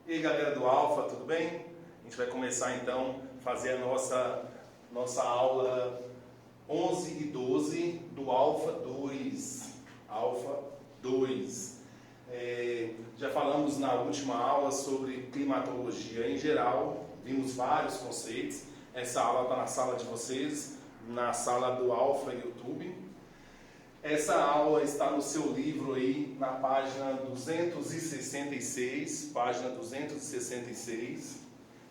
E aí galera do Alfa, tudo bem? A gente vai começar então a fazer a nossa aula 11 e 12 do Alfa 2. Alfa 2. Já falamos na última aula sobre climatologia em geral, vimos vários conceitos. Essa aula está na sala de vocês, na sala do Alfa YouTube. Essa aula está no seu livro aí, na página 266, página 266.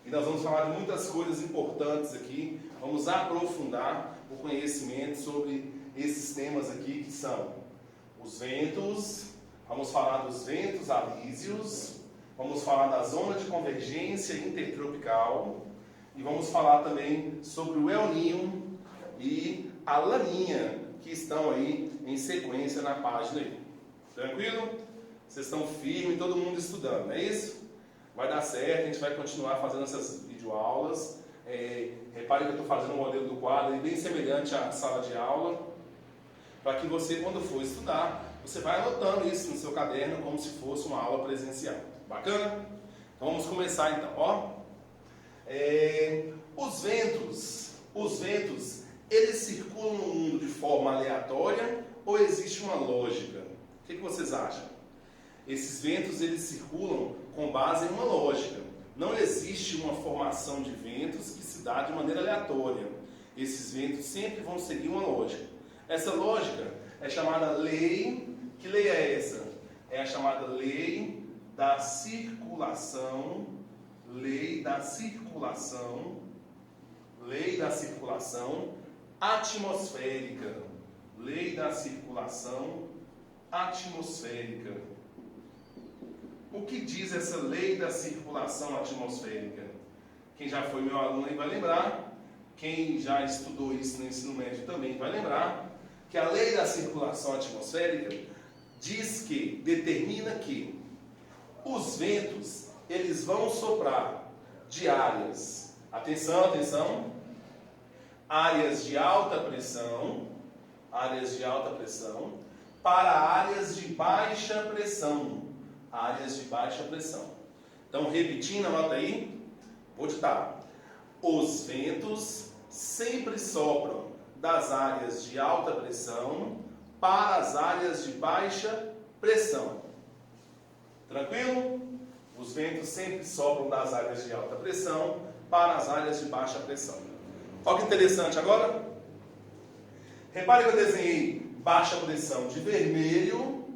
E nós vamos falar de muitas coisas importantes aqui. Vamos aprofundar o conhecimento sobre esses temas aqui, que são os ventos. Vamos falar dos ventos alísios. Vamos falar da zona de convergência intertropical. E vamos falar também sobre o El Niño e a Laninha, que estão aí em sequência na página aí. Tranquilo? Vocês estão firmes, todo mundo estudando, não é isso? Vai dar certo, a gente vai continuar fazendo essas videoaulas. Repare que eu estou fazendo um modelo do quadro bem semelhante à sala de aula, para que você, quando for estudar, você vai anotando isso no seu caderno como se fosse uma aula presencial. Bacana? Então vamos começar então. Os ventos, eles circulam no mundo de forma aleatória ou existe uma lógica? O que vocês acham? Esses ventos, eles circulam com base em uma lógica. Não existe uma formação de ventos que se dá de maneira aleatória. Esses ventos sempre vão seguir uma lógica. Essa lógica é chamada lei. Que lei é essa? É a chamada lei da circulação. Lei da circulação atmosférica. Lei da circulação atmosférica. O que diz essa lei da circulação atmosférica? Quem já foi meu aluno aí vai lembrar. Quem já estudou isso no ensino médio também vai lembrar que a lei da circulação atmosférica determina que os ventos, eles vão soprar de áreas, atenção, áreas de alta pressão, para áreas de baixa pressão, Então, repetindo, anota aí, vou ditar. Os ventos sempre sopram das áreas de alta pressão para as áreas de baixa pressão. Tranquilo? Os ventos sempre sopram das áreas de alta pressão para as áreas de baixa pressão. Olha que interessante agora. Repare que eu desenhei baixa pressão de vermelho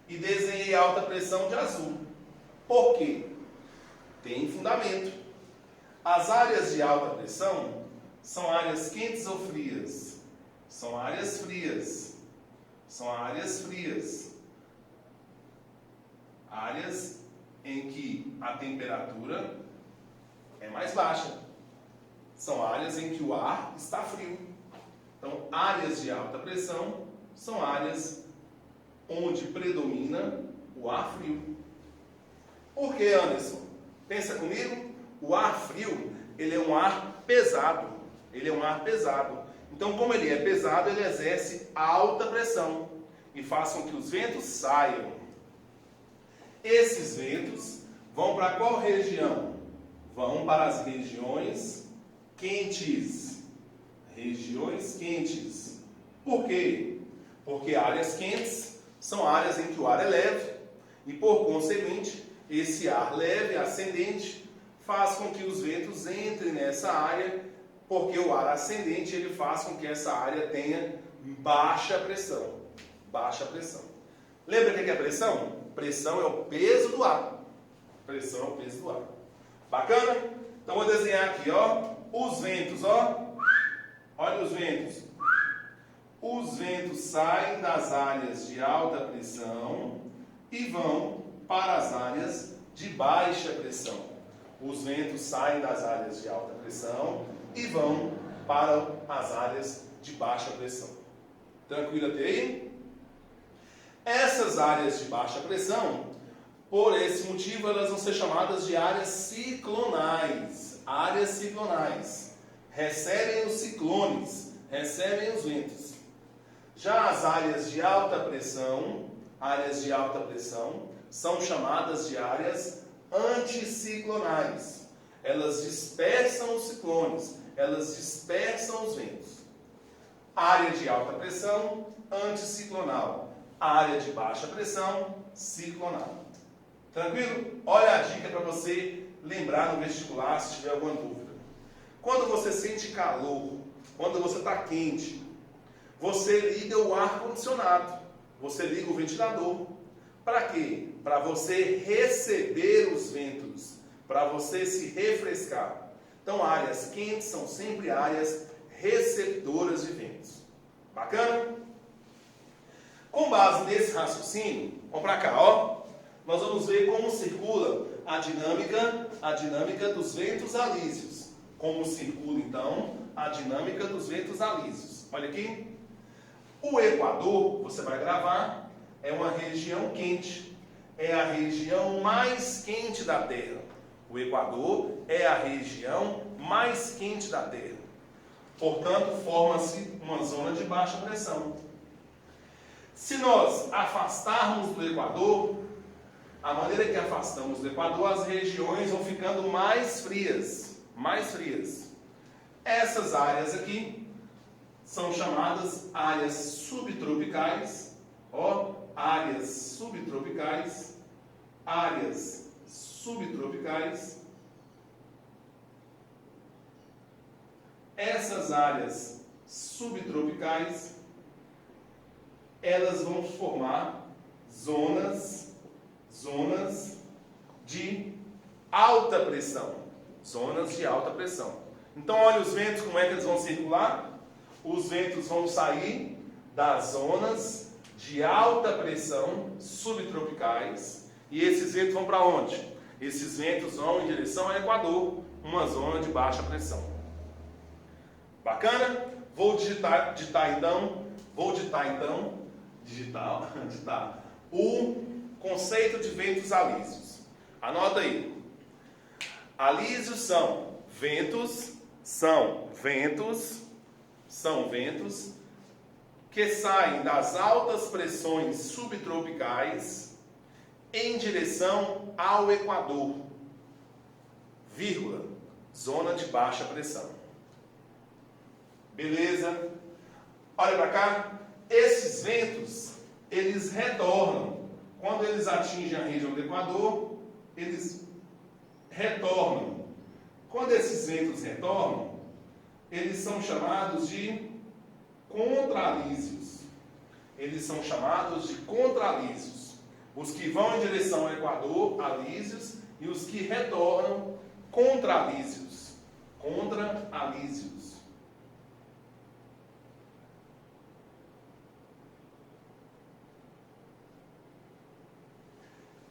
e desenhei alta pressão de azul. Por quê? Tem fundamento. As áreas de alta pressão são áreas quentes ou frias? São áreas frias. Áreas em que a temperatura é mais baixa. São áreas em que o ar está frio. Então, áreas de alta pressão são áreas onde predomina o ar frio. Por que, Anderson? Pensa comigo. O ar frio, ele é um ar pesado. Então, como ele é pesado, ele exerce alta pressão e faz com que os ventos saiam. Esses ventos vão para qual região? Vão para as regiões quentes. Por quê? Porque áreas quentes são áreas em que o ar é leve e, por conseguinte, esse ar leve, ascendente, faz com que os ventos entrem nessa área, porque o ar ascendente ele faz com que essa área tenha baixa pressão. Lembra o que é pressão? Pressão é o peso do ar. Bacana? Então vou desenhar aqui, os ventos, Olha os ventos. Os ventos saem das áreas de alta pressão e vão para as áreas de baixa pressão. Os ventos saem das áreas de alta pressão e vão para as áreas de baixa pressão. Tranquilo até aí? Essas áreas de baixa pressão, por esse motivo, elas vão ser chamadas de áreas ciclonais. Recebem os ciclones, recebem os ventos. Já as áreas de alta pressão são chamadas de áreas anticiclonais. Elas dispersam os ciclones, elas dispersam os ventos. Área de alta pressão, anticiclonal. Área de baixa pressão, ciclonal. Tranquilo? Olha a dica para você lembrar no vestibular se tiver alguma dúvida. Quando você sente calor, quando você está quente, você liga o ar-condicionado, você liga o ventilador. Para quê? Para você receber os ventos, para você se refrescar. Então, áreas quentes são sempre áreas receptoras de ventos. Bacana? Com base nesse raciocínio, vamos para cá, ó. Nós vamos ver como circula a dinâmica dos ventos alísios. Como circula, então, a dinâmica dos ventos alísios. Olha aqui. O Equador, você vai gravar, é uma região quente. É a região mais quente da Terra. O Equador é a região mais quente da Terra. Portanto, forma-se uma zona de baixa pressão. Se nós afastarmos do Equador, a maneira que afastamos do Equador, as regiões vão ficando mais frias. Mais frias. Essas áreas aqui são chamadas áreas subtropicais. Ó, áreas subtropicais. Áreas subtropicais. Essas áreas subtropicais, elas vão formar zonas de alta pressão. Zonas de alta pressão. Então, olha os ventos, como é que eles vão circular? Os ventos vão sair das zonas de alta pressão subtropicais. E esses ventos vão para onde? Esses ventos vão em direção ao Equador, uma zona de baixa pressão. Bacana? Vou digitar o conceito de ventos alísios. Anota aí. Alísios são ventos que saem das altas pressões subtropicais em direção ao Equador, vírgula, zona de baixa pressão. Beleza? Olha para cá. Esses ventos, eles retornam. Quando eles atingem a região do Equador, eles retornam. Quando esses ventos retornam, eles são chamados de contralísios. Eles são chamados de contralísios. Os que vão em direção ao Equador, alísios, e os que retornam, contralísios. Contralísios.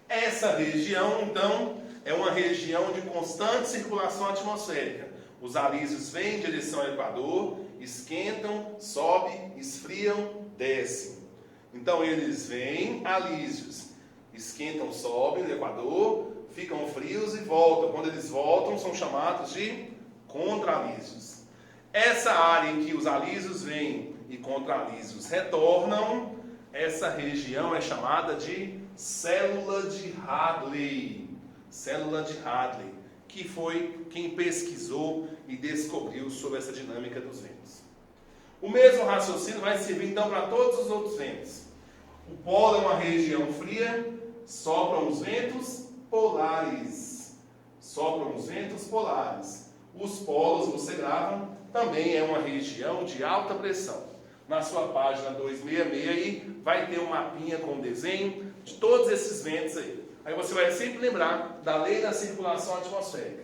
Essa região, então, é uma região de constante circulação atmosférica. Os alísios vêm em direção ao Equador, esquentam, sobem, esfriam, descem. Então, eles vêm, alísios, esquentam, sobem no Equador, ficam frios e voltam. Quando eles voltam, são chamados de contralísios. Essa área em que os alísios vêm e contralísios retornam, essa região é chamada de célula de Hadley. Célula de Hadley, que foi quem pesquisou e descobriu sobre essa dinâmica dos ventos. O mesmo raciocínio vai servir então para todos os outros ventos. O polo é uma região fria, sopram os ventos polares. Sopram os ventos polares. Os polos, você grava, também é uma região de alta pressão. Na sua página 266 aí, vai ter um mapinha com desenho de todos esses ventos aí. Aí você vai sempre lembrar da lei da circulação atmosférica.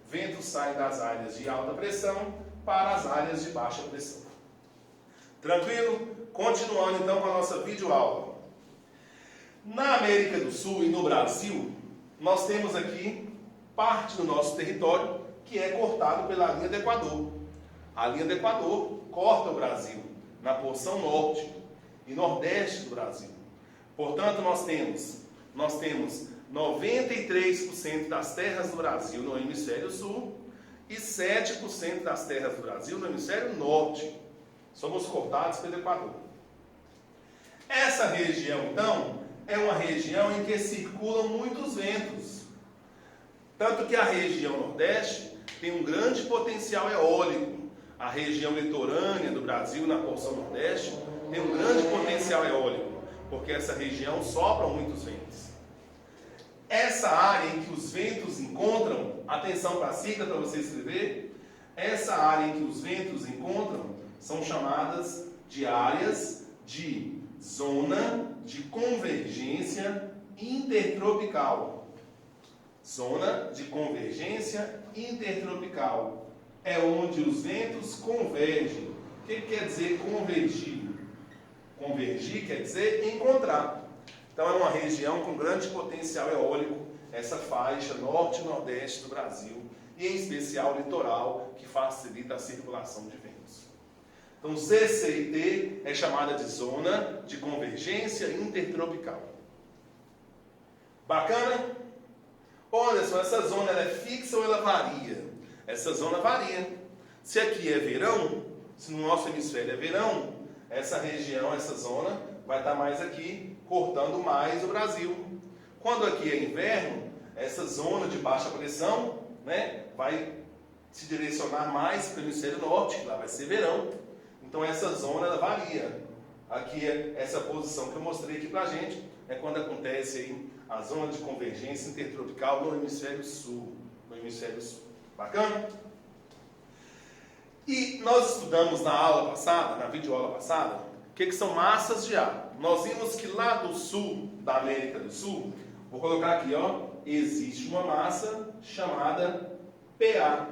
Ventos saem das áreas de alta pressão para as áreas de baixa pressão. Tranquilo? Continuando então com a nossa videoaula. Na América do Sul e no Brasil, nós temos aqui parte do nosso território que é cortado pela linha do Equador. A linha do Equador corta o Brasil na porção norte e nordeste do Brasil. Portanto, nós temos 93% das terras do Brasil no hemisfério sul e 7% das terras do Brasil no hemisfério norte. Somos cortados pelo Equador. Essa região, então, é uma região em que circulam muitos ventos. Tanto que a região Nordeste tem um grande potencial eólico. A região litorânea do Brasil, na porção Nordeste, tem um grande potencial eólico, porque essa região sopram muitos ventos. Essa área em que os ventos encontram, atenção para a sigla para você escrever, essa área em que os ventos encontram são chamadas de áreas de zona de convergência intertropical. Zona de convergência intertropical é onde os ventos convergem. O que quer dizer convergir? Convergir quer dizer encontrar. Então é uma região com grande potencial eólico, essa faixa norte e nordeste do Brasil, e em especial o litoral, que facilita a circulação de ventos. Então ZCIT é chamada de zona de convergência intertropical. Bacana? Olha só, essa zona ela é fixa ou ela varia? Essa zona varia. Se aqui é verão, se no nosso hemisfério é verão, essa região, essa zona, vai estar mais aqui, cortando mais o Brasil. Quando aqui é inverno, essa zona de baixa pressão, né, vai se direcionar mais para o hemisfério norte, que lá vai ser verão. Então essa zona ela varia. Aqui essa posição que eu mostrei aqui para a gente é quando acontece aí a zona de convergência intertropical no hemisfério sul. No hemisfério sul. Bacana? E nós estudamos na aula passada, na videoaula passada, o que são massas de ar. Nós vimos que lá do sul, da América do Sul, vou colocar aqui, ó, existe uma massa chamada PA.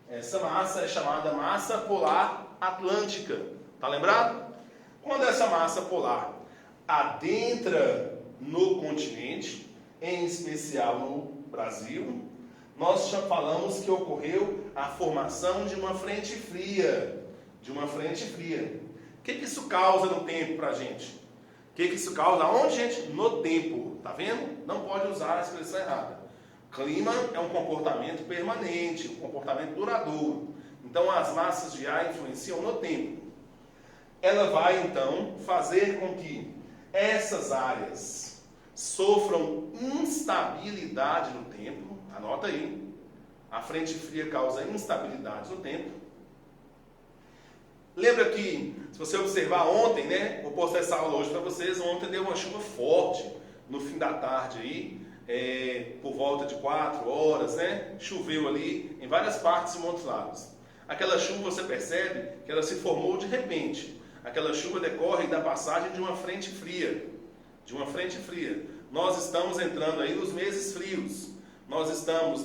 Essa massa é chamada massa polar atlântica. Tá lembrado? Quando essa massa polar adentra no continente, em especial no Brasil, nós já falamos que ocorreu a formação de uma frente fria. O que isso causa no tempo para a gente? O que isso causa? Onde, gente? No tempo. Tá vendo? Não pode usar a expressão errada. Clima é um comportamento permanente, um comportamento duradouro. Então as massas de ar influenciam no tempo. Ela vai então fazer com que essas áreas sofram instabilidade no tempo. Anota aí. A frente fria causa instabilidade no tempo. Lembra que, se você observar ontem, né? Vou postar essa aula hoje para vocês. Ontem deu uma chuva forte no fim da tarde aí, por volta de 4 horas, né? Choveu ali em várias partes de Montes Claros. Aquela chuva, você percebe que ela se formou de repente. Aquela chuva decorre da passagem de uma frente fria. Nós estamos entrando aí nos meses frios. Nós estamos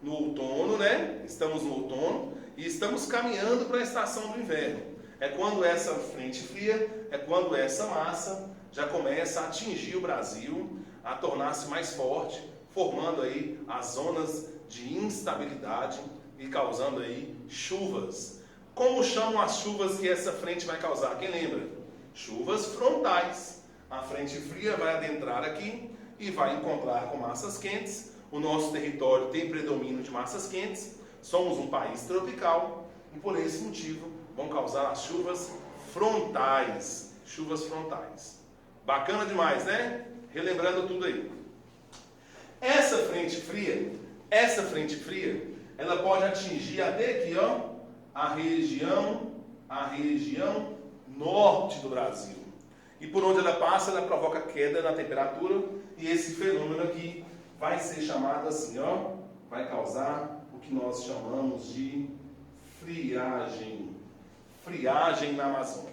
no outono, né? Estamos no outono e estamos caminhando para a estação do inverno. É quando essa frente fria, é quando essa massa já começa a atingir o Brasil, a tornar-se mais forte, formando aí as zonas de instabilidade e causando aí chuvas. Como chamam as chuvas que essa frente vai causar? Quem lembra? Chuvas frontais. A frente fria vai adentrar aqui e vai encontrar com massas quentes. O nosso território tem predomínio de massas quentes. Somos um país tropical e por esse motivo vão causar as chuvas frontais. Bacana demais, né? Relembrando tudo aí. Essa frente fria, ela pode atingir até aqui, ó, a região norte do Brasil. E por onde ela passa, ela provoca queda na temperatura e esse fenômeno aqui vai ser chamado assim, ó, vai causar o que nós chamamos de friagem. Friagem na Amazônia.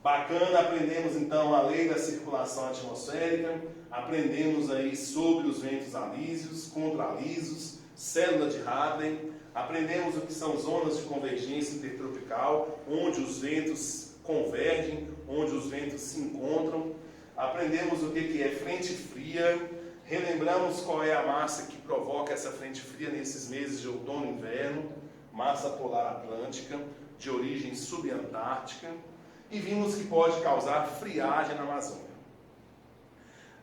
Bacana, aprendemos então a lei da circulação atmosférica, aprendemos aí sobre os ventos alísios, contralísios, célula de Hadley, aprendemos o que são zonas de convergência intertropical, onde os ventos convergem, onde os ventos se encontram, aprendemos o que é frente fria, relembramos qual é a massa que provoca essa frente fria nesses meses de outono e inverno, massa polar atlântica, de origem subantártica, e vimos que pode causar friagem na Amazônia.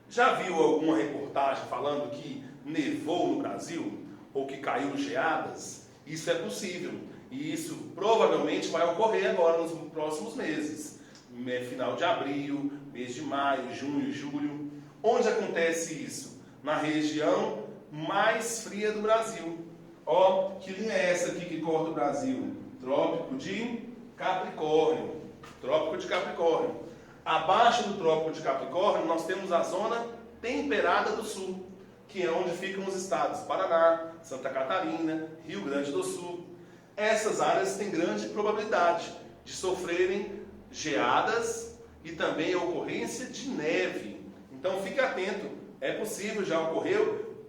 Já viu alguma reportagem falando que nevou no Brasil? Ou que caiu geadas? Isso é possível. E isso provavelmente vai ocorrer agora nos próximos meses. Final de abril, mês de maio, junho e julho. Onde acontece isso? Na região mais fria do Brasil. Ó, que linha é essa aqui que corta o Brasil? Trópico de Capricórnio. Trópico de Capricórnio. Abaixo do Trópico de Capricórnio, nós temos a zona temperada do Sul, que é onde ficam os estados Paraná, Santa Catarina, Rio Grande do Sul. Essas áreas têm grande probabilidade de sofrerem geadas e também a ocorrência de neve. Então fique atento, é possível, já ocorreu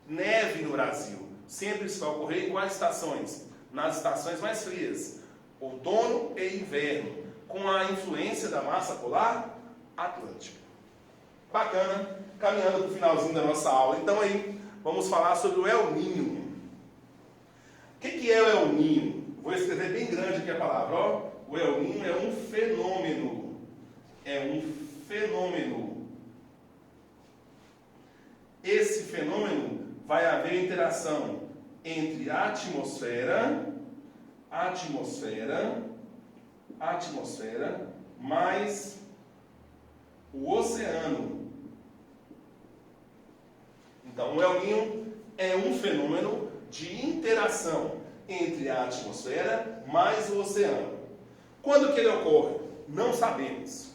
neve no Brasil. Sempre isso vai ocorrer em quais estações? Nas estações mais frias, outono e inverno, com a influência da massa polar atlântica. Bacana, caminhando para o finalzinho da nossa aula. Então aí, vamos falar sobre o El Niño. O que é o El Niño? Vou escrever bem grande aqui a palavra. Ó. O El Niño é um fenômeno. É um fenômeno. Esse fenômeno vai haver interação entre a atmosfera mais o oceano. Então, o El Niño é um fenômeno de interação entre a atmosfera mais o oceano. Quando que ele ocorre? Não sabemos.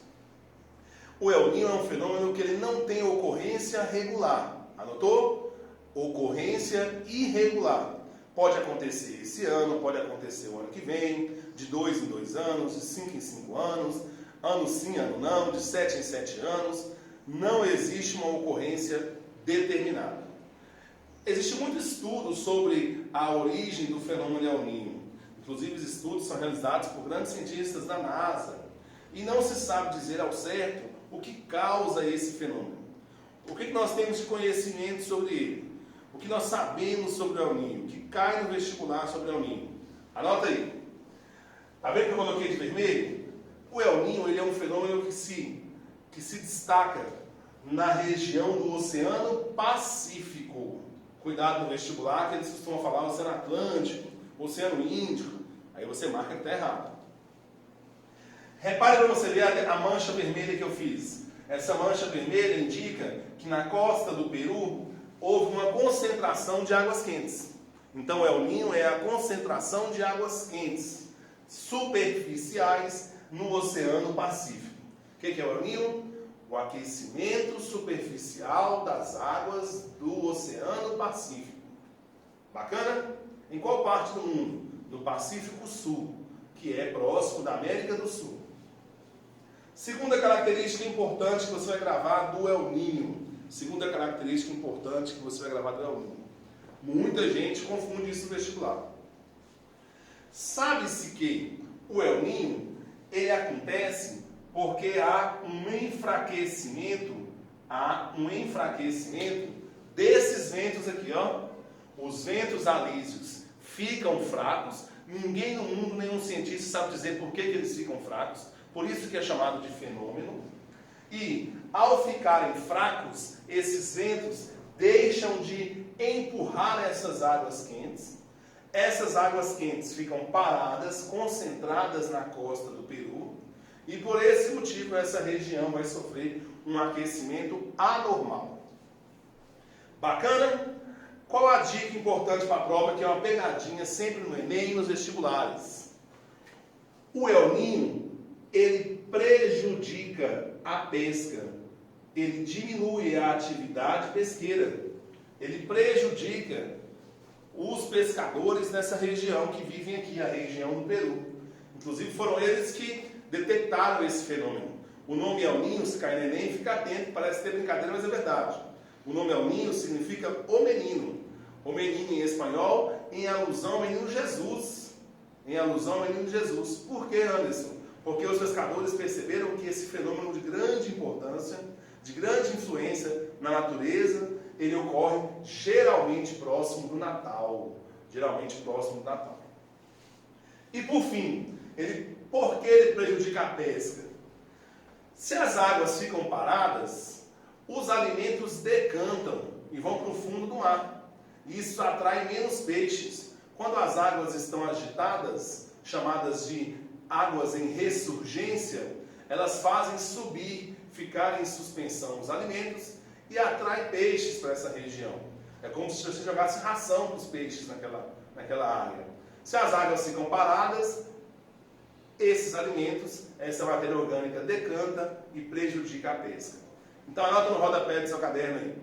O El Niño é um fenômeno que ele não tem ocorrência regular. Anotou? Ocorrência irregular. Pode acontecer esse ano, pode acontecer o ano que vem, de 2 em 2 anos, de 5 em 5 anos, ano sim, ano não, de 7 em 7 anos. Não existe uma ocorrência determinada. Existe muito estudo sobre a origem do fenômeno El Niño. Inclusive, os estudos são realizados por grandes cientistas da NASA. E não se sabe dizer ao certo o que causa esse fenômeno. O que nós temos de conhecimento sobre ele? O que nós sabemos sobre o El Niño? O que cai no vestibular sobre o El Niño? Anota aí. Está vendo que eu coloquei de vermelho? O El Niño ele é um fenômeno que se destaca na região do Oceano Pacífico. Cuidado no vestibular, que eles costumam falar Oceano Atlântico, Oceano Índico. Aí você marca que está errado. Repare para você ver a mancha vermelha que eu fiz. Essa mancha vermelha indica que na costa do Peru houve uma concentração de águas quentes. Então, El Niño é a concentração de águas quentes superficiais no Oceano Pacífico. O que é o El Niño? O aquecimento superficial das águas do Oceano Pacífico. Bacana? Em qual parte do mundo? No Pacífico Sul, que é próximo da América do Sul. Segunda característica importante que você vai gravar do El Niño. Segunda característica importante que você vai gravar do El Niño. Muita gente confunde isso no vestibular. Sabe-se que o El Niño, ele acontece porque há um enfraquecimento desses ventos aqui, ó. Os ventos alísios ficam fracos. Ninguém no mundo, nenhum cientista sabe dizer por que eles ficam fracos. Por isso que é chamado de fenômeno. E, ao ficarem fracos, esses ventos deixam de empurrar essas águas quentes. Essas águas quentes ficam paradas, concentradas na costa do Peru. E, por esse motivo, essa região vai sofrer um aquecimento anormal. Bacana? Qual a dica importante para a prova, que é uma pegadinha sempre no Enem e nos vestibulares? O El Niño, ele prejudica a pesca, ele diminui a atividade pesqueira, ele prejudica os pescadores nessa região que vivem aqui, a região do Peru. Inclusive foram eles que detectaram esse fenômeno. O nome El Niño, se cair no Enem, fica atento, parece ter brincadeira, mas é verdade. O nome El Niño significa o menino. O menino em espanhol, em alusão ao menino Jesus. Em alusão ao menino Jesus. Por que, Anderson? Porque os pescadores perceberam que esse fenômeno de grande importância, de grande influência na natureza, ele ocorre geralmente próximo do Natal. Geralmente próximo do Natal. E por fim, por que ele prejudica a pesca? Se as águas ficam paradas, os alimentos decantam e vão para o fundo do mar. Isso atrai menos peixes. Quando as águas estão agitadas, chamadas de águas em ressurgência, elas fazem subir, ficar em suspensão os alimentos, e atrai peixes para essa região. É como se você jogasse ração para os peixes naquela área. Se as águas ficam paradas, esses alimentos, essa matéria orgânica decanta e prejudica a pesca. Então anota no rodapé do seu caderno aí.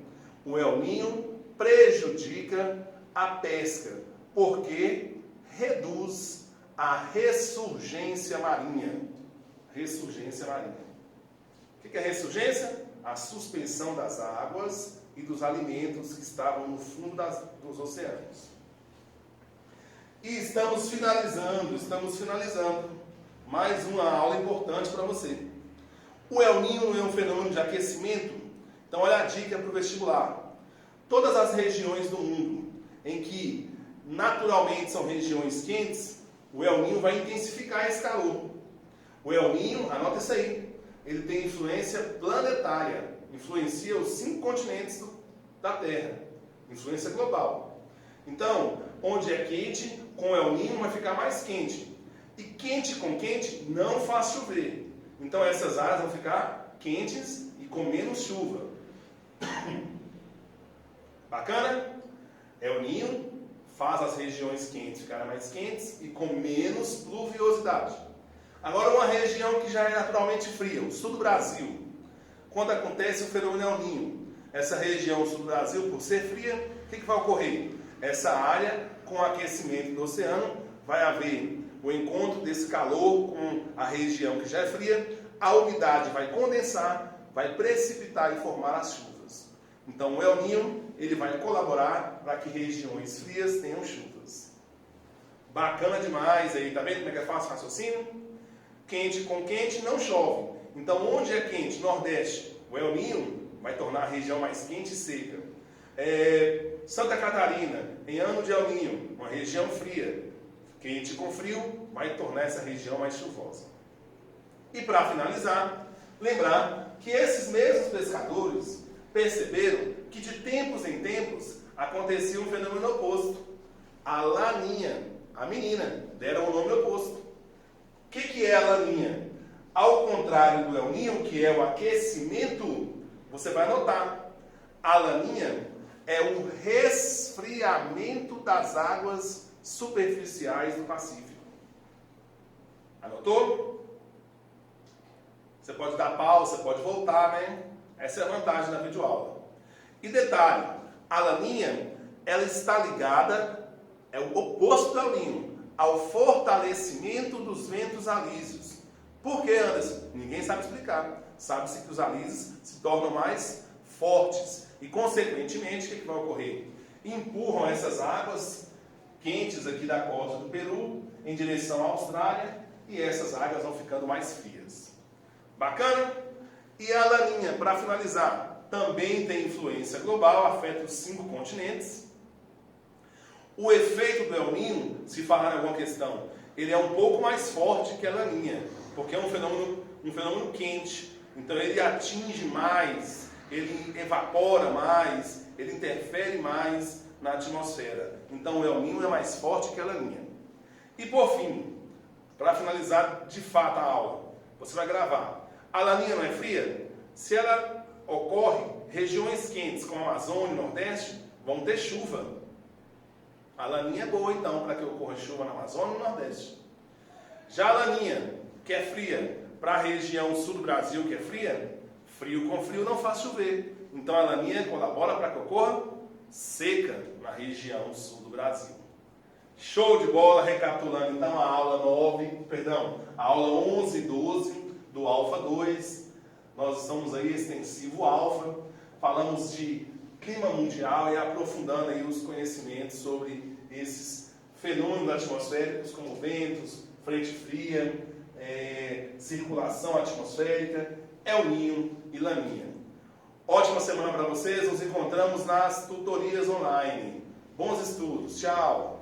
O El Niño prejudica a pesca, porque reduz a ressurgência marinha. Ressurgência marinha. O que é ressurgência? A suspensão das águas e dos alimentos que estavam no fundo dos oceanos. E estamos finalizando mais uma aula importante para você. O El Niño é um fenômeno de aquecimento. Então olha a dica para o vestibular. Todas as regiões do mundo em que naturalmente são regiões quentes, o El Niño vai intensificar esse calor. O El Niño, anota isso aí, ele tem influência planetária, influencia os 5 continentes da Terra, influência global. Então, onde é quente, com o El Niño vai ficar mais quente. E quente com quente não faz chover. Então essas áreas vão ficar quentes e com menos chuva. Bacana? El Niño faz as regiões quentes ficarem mais quentes e com menos pluviosidade. Agora uma região que já é naturalmente fria, o sul do Brasil. Quando acontece o fenômeno El Niño, essa região sul do Brasil, por ser fria, o que vai ocorrer? Essa área, com o aquecimento do oceano, vai haver o encontro desse calor com a região que já é fria, a umidade vai condensar, vai precipitar e formar as chuvas. Então o El Niño, ele vai colaborar para que regiões frias tenham chuvas. Bacana demais aí, tá vendo como é que é fácil o raciocínio? Quente com quente não chove. Então onde é quente? Nordeste. O El Niño vai tornar a região mais quente e seca. Santa Catarina, em ano de El Niño, uma região fria. Quente com frio vai tornar essa região mais chuvosa. E para finalizar, lembrar que esses mesmos pescadores perceberam que de tempos em tempos acontecia um fenômeno oposto. A laninha, a menina, deram o nome oposto. O que é a laninha? Ao contrário do El Niño, que é o aquecimento, você vai notar, a laninha é o resfriamento das águas superficiais do Pacífico. Anotou? Você pode dar pausa, você pode voltar, né? Essa é a vantagem da videoaula. E detalhe, a laninha, ela está ligada, é o oposto do El Niño, ao fortalecimento dos ventos alísios. Por que, Anderson? Ninguém sabe explicar. Sabe-se que os alísios se tornam mais fortes e, consequentemente, o que vai ocorrer? Empurram essas águas quentes aqui da costa do Peru em direção à Austrália e essas águas vão ficando mais frias. Bacana? E a laninha, para finalizar, também tem influência global, afeta os 5 continentes. O efeito do El Niño, se falar em alguma questão, ele é um pouco mais forte que a laninha, porque é um fenômeno quente. Então ele atinge mais, ele evapora mais, ele interfere mais na atmosfera. Então o El Niño é mais forte que a laninha. E por fim, para finalizar de fato a aula, você vai gravar. A laninha não é fria? Se ela ocorre, regiões quentes como a Amazônia e Nordeste vão ter chuva. A laninha é boa então para que ocorra chuva na Amazônia e no Nordeste. Já a laninha, que é fria, para a região sul do Brasil, que é fria, frio com frio não faz chover. Então a laninha colabora para que ocorra seca na região sul do Brasil. Show de bola, recapitulando então a aula 11 e 12 do Alfa 2. Nós estamos aí extensivo Alfa, falamos de clima mundial e aprofundando aí os conhecimentos sobre esses fenômenos atmosféricos como ventos, frente fria, circulação atmosférica, El Niño e laninha. Ótima semana para vocês, nos encontramos nas tutorias online. Bons estudos, tchau!